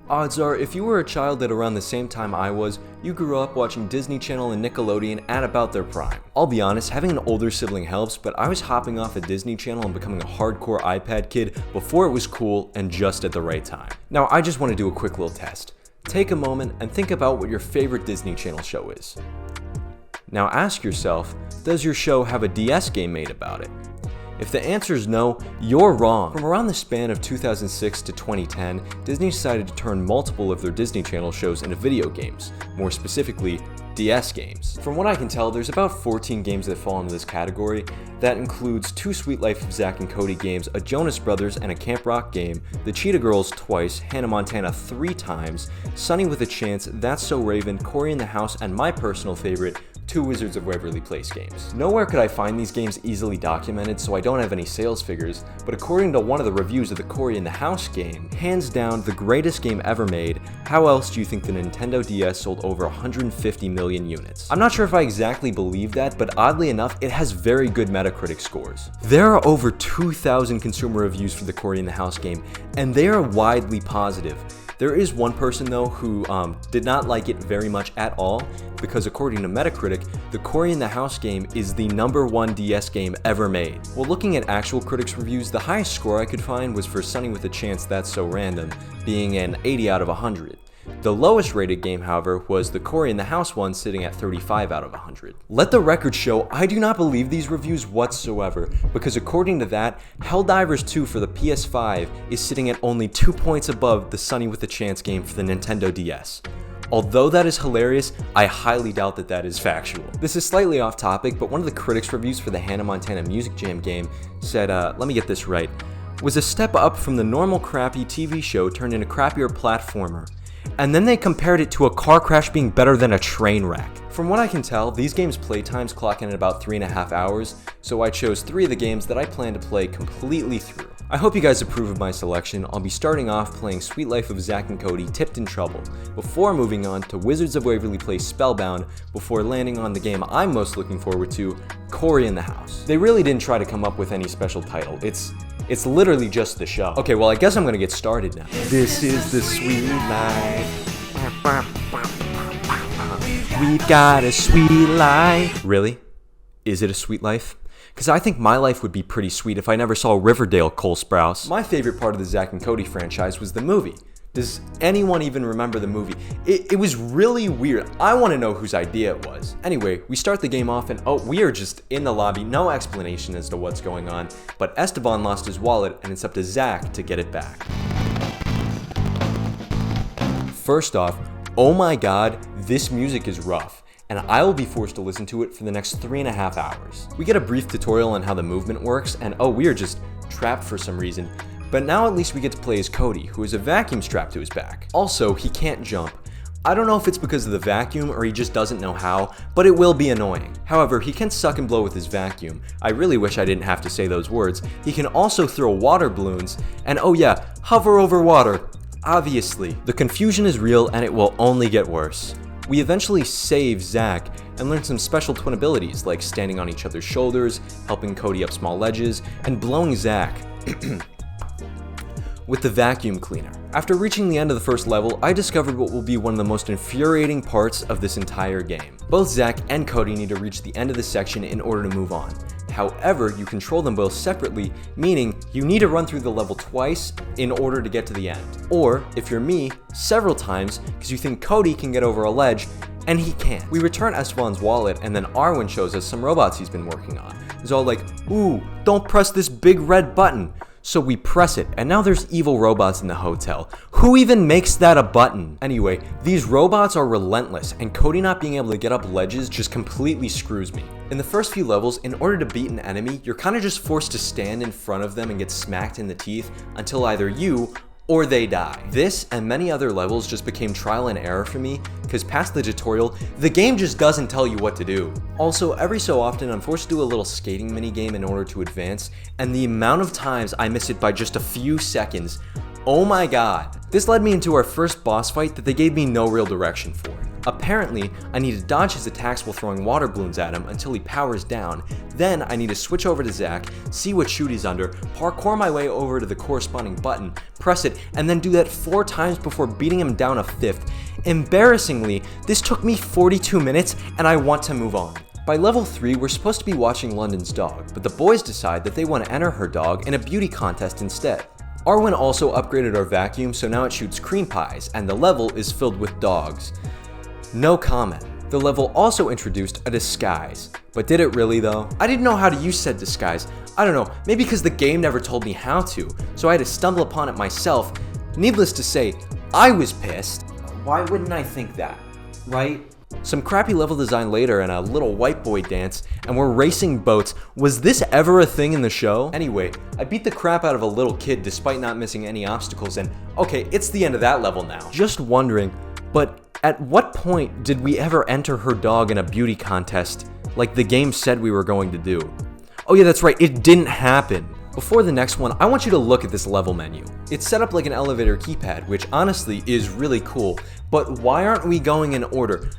Odds are, if you were a child at around the same time I was, you grew up watching Disney Channel and Nickelodeon at about their prime. I'll be honest, having an older sibling helps, but I was hopping off of Disney Channel and becoming a hardcore iPad kid before it was cool and just at the right time. Now, I just want to do a quick little test. Take a moment and think about what your favorite Disney Channel show is. Now ask yourself, does your show have a DS game made about it? If the answer is no, you're wrong. From around the span of 2006 to 2010, Disney decided to turn multiple of their Disney Channel shows into video games, more specifically, DS games. From what I can tell, there's about 14 games that fall into this category. That includes 2 Sweet Life of Zack and Cody games, a Jonas Brothers and a Camp Rock game, the Cheetah Girls twice, Hannah Montana 3 times, Sunny with a Chance, That's So Raven, Cory in the House, and my personal favorite, 2 Wizards of Waverly Place games. Nowhere could I find these games easily documented, so I don't have any sales figures, but according to one of the reviews of the Cory in the House game, hands down the greatest game ever made, how else do you think the Nintendo DS sold over 150 million units? I'm not sure if I exactly believe that, but oddly enough, it has very good Metacritic scores. There are over 2,000 consumer reviews for the Cory in the House game, and they are widely positive. There is one person though who did not like it very much at all, because according to Metacritic, the Cory in the House game is the #1 DS game ever made. Well, looking at actual critics' reviews, the highest score I could find was for Sunny with a Chance, That's So Random, being an 80 out of 100. The lowest rated game, however, was the Cory in the House one, sitting at 35 out of 100. Let the record show I do not believe these reviews whatsoever, because according to that, Helldivers 2 for the PS5 is sitting at only 2 points above the Sunny with a Chance game for the Nintendo DS. Although that is hilarious, I highly doubt that that is factual. This is slightly off topic, but one of the critics' reviews for the Hannah Montana Music Jam game said, let me get this right, was a step up from the normal crappy TV show turned into crappier platformer. And then they compared it to a car crash being better than a train wreck. From what I can tell, these games' playtimes clock in at about 3.5 hours, so I chose 3 of the games that I plan to play completely through. I hope you guys approve of my selection. I'll be starting off playing Sweet Life of Zack and Cody, Tipton Trouble, before moving on to Wizards of Waverly Place Spellbound, before landing on the game I'm most looking forward to, Cory in the House. They really didn't try to come up with any special title. It's literally just the show. Okay, well I guess I'm gonna get started now. This is the sweet life. We've got a sweet life. Really? Is it a sweet life? Because I think my life would be pretty sweet if I never saw Riverdale, Cole Sprouse. My favorite part of the Zack and Cody franchise was the movie. Does anyone even remember the movie? It was really weird. I want to know whose idea it was. Anyway, we start the game off and we are just in the lobby, no explanation as to what's going on, but Esteban lost his wallet and it's up to Zack to get it back. First off, oh my god, this music is rough, and I will be forced to listen to it for the next 3.5 hours. We get a brief tutorial on how the movement works, and we are just trapped for some reason. But now at least we get to play as Cody, who has a vacuum strapped to his back. Also, he can't jump. I don't know if it's because of the vacuum or he just doesn't know how, but it will be annoying. However, he can suck and blow with his vacuum. I really wish I didn't have to say those words. He can also throw water balloons, and oh yeah, hover over water. Obviously. The confusion is real and it will only get worse. We eventually save Zack and learn some special twin abilities like standing on each other's shoulders, helping Cody up small ledges, and blowing Zack with the vacuum cleaner. After reaching the end of the first level, I discovered what will be one of the most infuriating parts of this entire game. Both Zack and Cody need to reach the end of this section in order to move on. However, you control them both separately, meaning you need to run through the level twice in order to get to the end. Or, if you're me, several times because you think Cody can get over a ledge, and he can't. We return Esteban's wallet, and then Arwen shows us some robots he's been working on. He's all like, ooh, don't press this big red button. So we press it, and now there's evil robots in the hotel. Who even makes that a button? Anyway, these robots are relentless, and Cody not being able to get up ledges just completely screws me. In the first few levels, in order to beat an enemy, you're kind of just forced to stand in front of them and get smacked in the teeth until either you or they die. This and many other levels just became trial and error for me, because past the tutorial, the game just doesn't tell you what to do. Also, every so often I'm forced to do a little skating minigame in order to advance, and the amount of times I miss it by just a few seconds, oh my god. This led me into our first boss fight that they gave me no real direction for. Apparently, I need to dodge his attacks while throwing water balloons at him until he powers down. Then I need to switch over to Zack, see what chute he's under, parkour my way over to the corresponding button, press it, and then do that 4 times before beating him down a 5th. Embarrassingly, this took me 42 minutes and I want to move on. By level 3, we're supposed to be watching London's dog, but the boys decide that they want to enter her dog in a beauty contest instead. Arwen also upgraded our vacuum, so now it shoots cream pies, and the level is filled with dogs. No comment. The level also introduced a disguise. But did it really though? I didn't know how to use said disguise. I don't know, maybe because the game never told me how to, so I had to stumble upon it myself. Needless to say, I was pissed. Why wouldn't I think that, right? Some crappy level design later and a little white boy dance, and we're racing boats. Was this ever a thing in the show? Anyway, I beat the crap out of a little kid despite not missing any obstacles, and okay, it's the end of that level now. Just wondering, but at what point did we ever enter her dog in a beauty contest like the game said we were going to do? Oh yeah, that's right, it didn't happen. Before the next one, I want you to look at this level menu. It's set up like an elevator keypad, which honestly is really cool, but why aren't we going in order?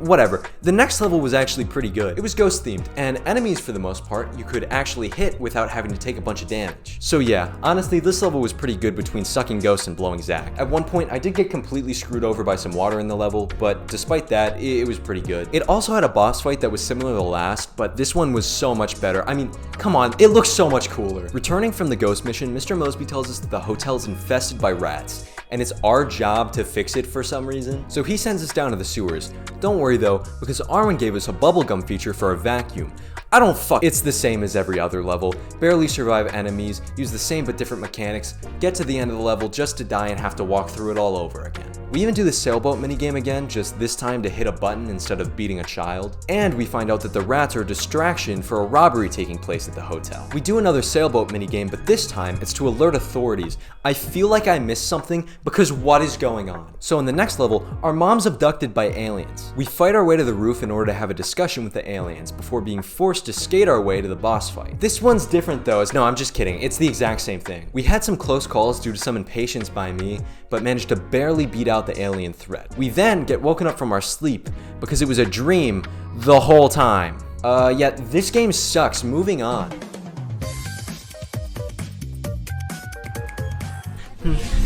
Whatever. The next level was actually pretty good. It was ghost themed, and enemies for the most part you could actually hit without having to take a bunch of damage. So yeah, honestly this level was pretty good between sucking ghosts and blowing Zack. At one point I did get completely screwed over by some water in the level, but despite that, it was pretty good. It also had a boss fight that was similar to the last, but this one was so much better. I mean, come on, it looks so much cooler. Returning from the ghost mission, Mr. Mosby tells us that the hotel is infested by rats, and it's our job to fix it for some reason. So he sends us down to the sewers. Don't worry though, because Arwen gave us a bubblegum feature for a vacuum. I don't fuck. It's the same as every other level. Barely survive enemies, use the same but different mechanics, get to the end of the level just to die and have to walk through it all over again. We even do the sailboat minigame again, just this time to hit a button instead of beating a child. And we find out that the rats are a distraction for a robbery taking place at the hotel. We do another sailboat minigame, but this time it's to alert authorities. I feel like I missed something because what is going on? So in the next level, our mom's abducted by aliens. We fight our way to the roof in order to have a discussion with the aliens before being forced to skate our way to the boss fight. This one's different though, no, I'm just kidding, it's the exact same thing. We had some close calls due to some impatience by me, but managed to barely beat out the alien threat. We then get woken up from our sleep because it was a dream the whole time. Yeah, this game sucks, moving on.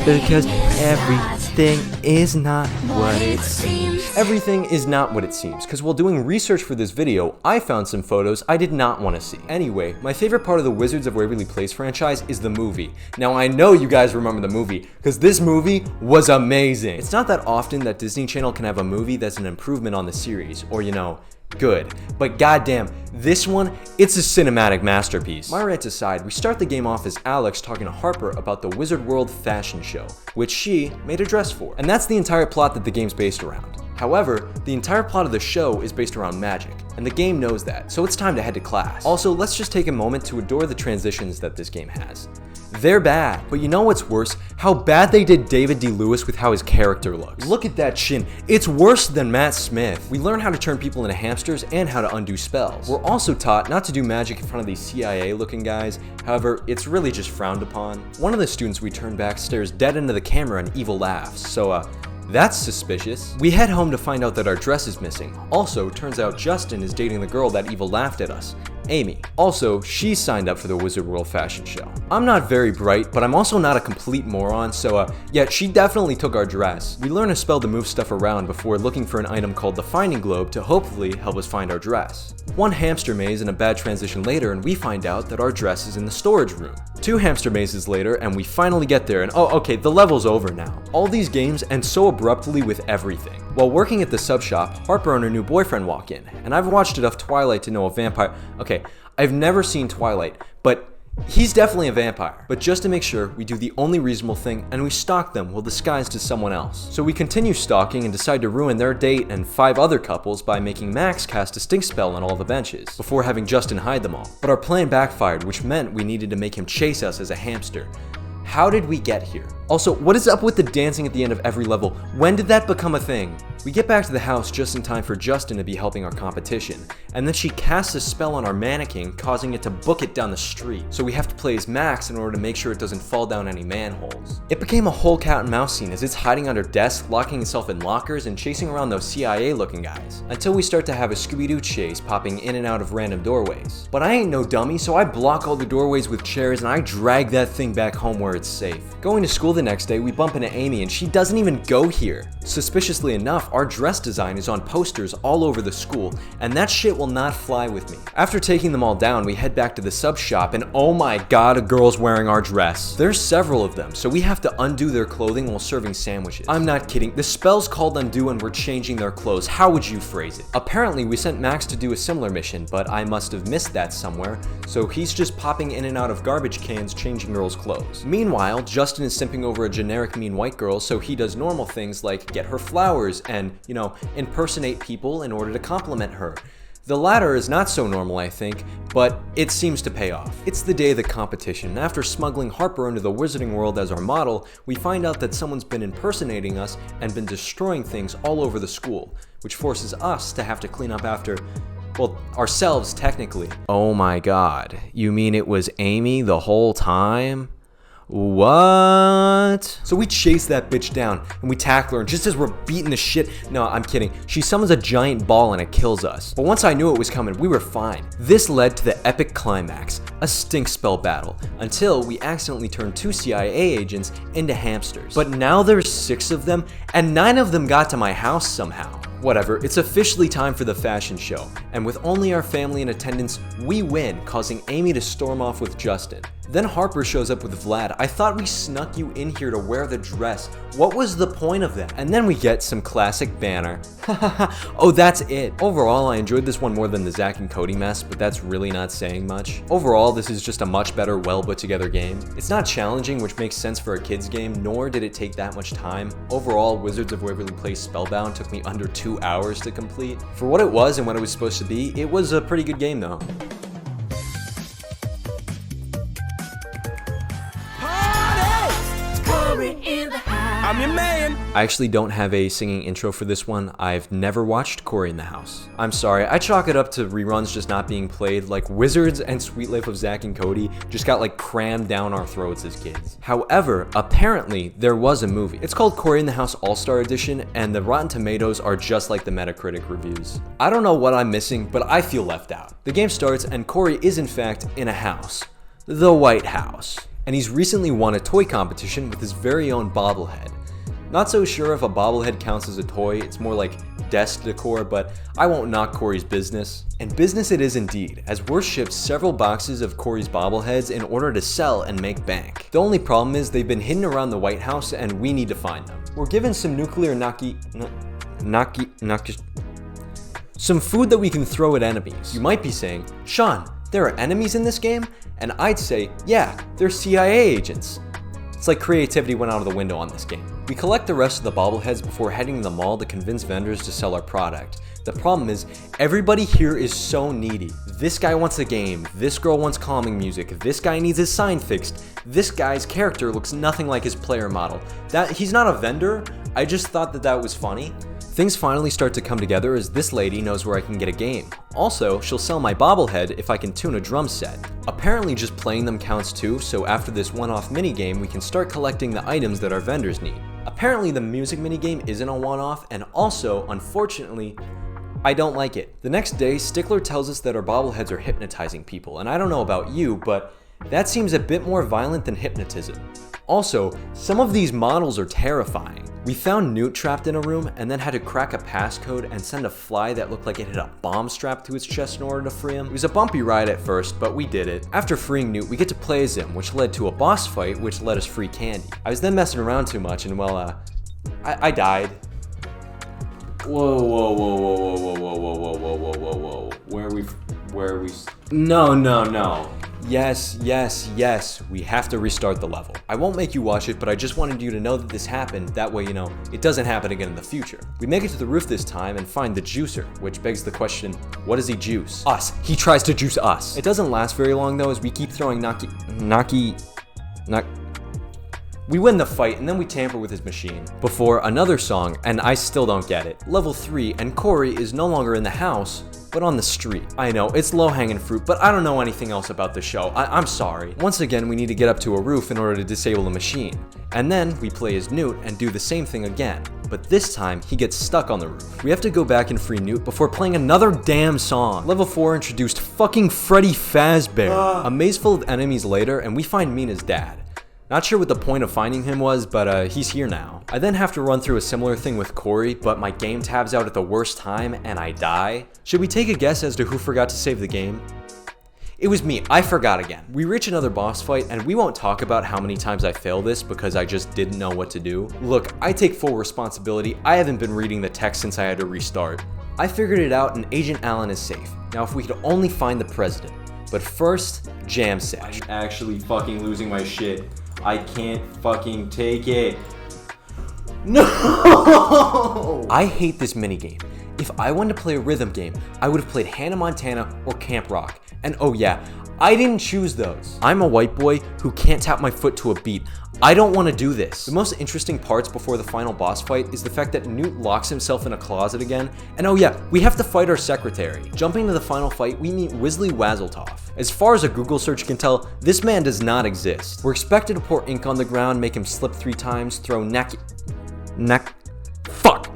Because everything is not what it seems. Everything is not what it seems, because while doing research for this video, I found some photos I did not want to see. Anyway, my favorite part of the Wizards of Waverly Place franchise is the movie. Now I know you guys remember the movie, because this movie was amazing. It's not that often that Disney Channel can have a movie that's an improvement on the series, or good. But goddamn, this one, it's a cinematic masterpiece. My rants aside, we start the game off as Alex talking to Harper about the Wizard World fashion show, which she made a dress for. And that's the entire plot that the game's based around. However, the entire plot of the show is based around magic, and the game knows that, so it's time to head to class. Also, let's just take a moment to adore the transitions that this game has. They're bad, but you know what's worse? How bad they did David D. Lewis with how his character looks. Look at that chin, it's worse than Matt Smith. We learn how to turn people into hamsters and how to undo spells. We're also taught not to do magic in front of these CIA looking guys, however, it's really just frowned upon. One of the students we turn back stares dead into the camera and evil laughs, so that's suspicious. We head home to find out that our dress is missing. Also, turns out Justin is dating the girl that evil laughed at us, Amy. Also, she signed up for the Wizard World fashion show. I'm not very bright, but I'm also not a complete moron, so yeah, she definitely took our dress. We learn a spell to move stuff around before looking for an item called the Finding Globe to hopefully help us find our dress. One hamster maze and a bad transition later, and we find out that our dress is in the storage room. 2 hamster mazes later, and we finally get there, and oh, okay, the level's over now. All these games end so abruptly with everything. While working at the sub shop, Harper and her new boyfriend walk in, and I've watched enough Twilight to know a vampire. Okay, I've never seen Twilight, but he's definitely a vampire. But just to make sure, we do the only reasonable thing, and we stalk them while disguised as someone else. So we continue stalking and decide to ruin their date and 5 other couples by making Max cast a stink spell on all the benches, before having Justin hide them all. But our plan backfired, which meant we needed to make him chase us as a hamster. How did we get here? Also, what is up with the dancing at the end of every level? When did that become a thing? We get back to the house just in time for Justin to be helping our competition, and then she casts a spell on our mannequin, causing it to book it down the street. So we have to play as Max in order to make sure it doesn't fall down any manholes. It became a whole cat and mouse scene as it's hiding under desks, locking itself in lockers, and chasing around those CIA looking guys. Until we start to have a Scooby-Doo chase popping in and out of random doorways. But I ain't no dummy, so I block all the doorways with chairs and I drag that thing back home where it's safe. Going to school the next day, we bump into Amy and she doesn't even go here. Suspiciously enough, our dress design is on posters all over the school, and that shit will not fly with me. After taking them all down, we head back to the sub shop and oh my god, a girl's wearing our dress. There's several of them, so we have to undo their clothing while serving sandwiches. I'm not kidding, the spell's called undo and we're changing their clothes. How would you phrase it? Apparently, we sent Max to do a similar mission, but I must have missed that somewhere, so he's just popping in and out of garbage cans changing girls' clothes. Meanwhile, Justin is simping over a generic mean white girl, so he does normal things like get her flowers and, impersonate people in order to compliment her. The latter is not so normal, I think, but it seems to pay off. It's the day of the competition, and after smuggling Harper into the wizarding world as our model, we find out that someone's been impersonating us and been destroying things all over the school, which forces us to have to clean up after, well, ourselves technically. Oh my god, you mean it was Amy the whole time? What? So we chase that bitch down and we tackle her, and just as we're beating the shit, no, I'm kidding, she summons a giant ball and it kills us. But once I knew it was coming, we were fine. This led to the epic climax, a stink spell battle, until we accidentally turned 2 CIA agents into hamsters. But now there's 6 of them, and 9 of them got to my house somehow. Whatever, it's officially time for the fashion show, and with only our family in attendance, we win, causing Amy to storm off with Justin. Then Harper shows up with Vlad. I thought we snuck you in here to wear the dress. What was the point of that? And then we get some classic banner. Oh, that's it. Overall, I enjoyed this one more than the Zack and Cody mess, but that's really not saying much. Overall, this is just a much better, well put together game. It's not challenging, which makes sense for a kid's game, nor did it take that much time. Overall, Wizards of Waverly Place Spellbound took me under 2 hours to complete. For what it was and what it was supposed to be, it was a pretty good game though. I'm your man. I actually don't have a singing intro for this one. I've never watched Cory in the House. I'm sorry, I chalk it up to reruns just not being played. Like Wizards and Sweet Life of Zack and Cody just got like crammed down our throats as kids. However, apparently there was a movie. It's called Cory in the House All-Star Edition, and the Rotten Tomatoes are just like the Metacritic reviews. I don't know what I'm missing, but I feel left out. The game starts and Cory is in fact in a house. The White House. And he's recently won a toy competition with his very own bobblehead. Not so sure if a bobblehead counts as a toy, it's more like desk decor, but I won't knock Cory's business. And business it is indeed, as we're shipped several boxes of Cory's bobbleheads in order to sell and make bank. The only problem is they've been hidden around the White House and we need to find them. We're given some nuclear some food that we can throw at enemies. You might be saying, Sean, there are enemies in this game? And I'd say, yeah, they're CIA agents. It's like creativity went out of the window on this game. We collect the rest of the bobbleheads before heading to the mall to convince vendors to sell our product. The problem is, everybody here is so needy. This guy wants a game, this girl wants calming music, this guy needs his sign fixed, this guy's character looks nothing like his player model. He's not a vendor, I just thought that was funny. Things finally start to come together as this lady knows where I can get a game. Also, she'll sell my bobblehead if I can tune a drum set. Apparently just playing them counts too, so after this one-off minigame, we can start collecting the items that our vendors need. Apparently the music minigame isn't a one-off, and also, unfortunately, I don't like it. The next day, Stickler tells us that our bobbleheads are hypnotizing people, and I don't know about you, but that seems a bit more violent than hypnotism. Also, some of these models are terrifying. We found Newt trapped in a room and then had to crack a passcode and send a fly that looked like it had a bomb strapped to its chest in order to free him. It was a bumpy ride at first, but we did it. After freeing Newt, we get to play as him, which led to a boss fight, which let us free Candy. I was then messing around too much and well, I died. Whoa, whoa, whoa, whoa, whoa, whoa, whoa, whoa, whoa, whoa, whoa, whoa, whoa. Where are we? No. Yes, we have to restart the level. I won't make you watch it, but I just wanted you to know that this happened, that way, it doesn't happen again in the future. We make it to the roof this time and find the juicer, which begs the question, what does he juice? Us. He tries to juice us. It doesn't last very long though, as we keep throwing We win the fight and then we tamper with his machine. Before another song, and I still don't get it. Level 3, and Cory is no longer in the house, but on the street. I know, it's low-hanging fruit, but I don't know anything else about the show. I'm sorry. Once again, we need to get up to a roof in order to disable the machine. And then we play as Newt and do the same thing again. But this time, he gets stuck on the roof. We have to go back and free Newt before playing another damn song. Level 4 introduced fucking Freddy Fazbear. A maze full of enemies later, and we find Mina's dad. Not sure what the point of finding him was, but he's here now. I then have to run through a similar thing with Cory, but my game tabs out at the worst time and I die. Should we take a guess as to who forgot to save the game? It was me, I forgot again. We reach another boss fight, and we won't talk about how many times I fail this because I just didn't know what to do. Look, I take full responsibility. I haven't been reading the text since I had to restart. I figured it out and Agent Allen is safe. Now if we could only find the president. But first, jam sesh. I'm actually fucking losing my shit. I can't fucking take it. No! I hate this minigame. If I wanted to play a rhythm game, I would have played Hannah Montana or Camp Rock. And oh yeah, I didn't choose those. I'm a white boy who can't tap my foot to a beat. I don't want to do this. The most interesting parts before the final boss fight is the fact that Newt locks himself in a closet again. And oh yeah, we have to fight our secretary. Jumping to the final fight, we meet Wesley Wazeltoff. As far as a Google search can tell, this man does not exist. We're expected to pour ink on the ground, make him slip 3 times, throw fuck,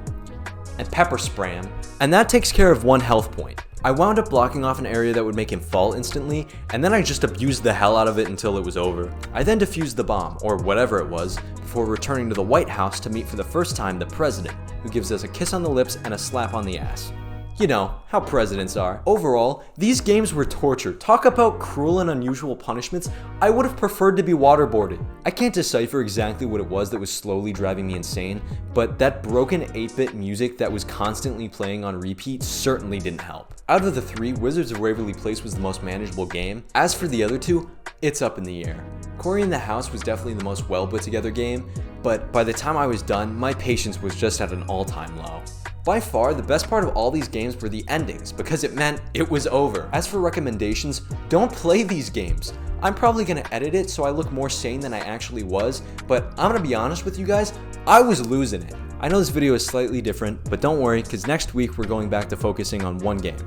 and pepper spray him, and that takes care of 1 health point. I wound up blocking off an area that would make him fall instantly, and then I just abused the hell out of it until it was over. I then defused the bomb, or whatever it was, before returning to the White House to meet for the first time the president, who gives us a kiss on the lips and a slap on the ass. You know, how presidents are. Overall, these games were torture. Talk about cruel and unusual punishments. I would have preferred to be waterboarded. I can't decipher exactly what it was that was slowly driving me insane, but that broken 8-bit music that was constantly playing on repeat certainly didn't help. Out of the 3, Wizards of Waverly Place was the most manageable game. As for the other 2, it's up in the air. Cory in the House was definitely the most well put together game, but by the time I was done, my patience was just at an all-time low. By far, the best part of all these games were the endings, because it meant it was over. As for recommendations, don't play these games. I'm probably gonna edit it so I look more sane than I actually was, but I'm gonna be honest with you guys, I was losing it. I know this video is slightly different, but don't worry, because next week we're going back to focusing on one game.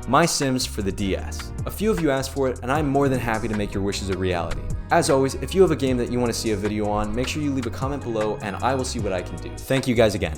My Sims for the DS. A few of you asked for it, and I'm more than happy to make your wishes a reality. As always, if you have a game that you want to see a video on, make sure you leave a comment below, and I will see what I can do. Thank you guys again.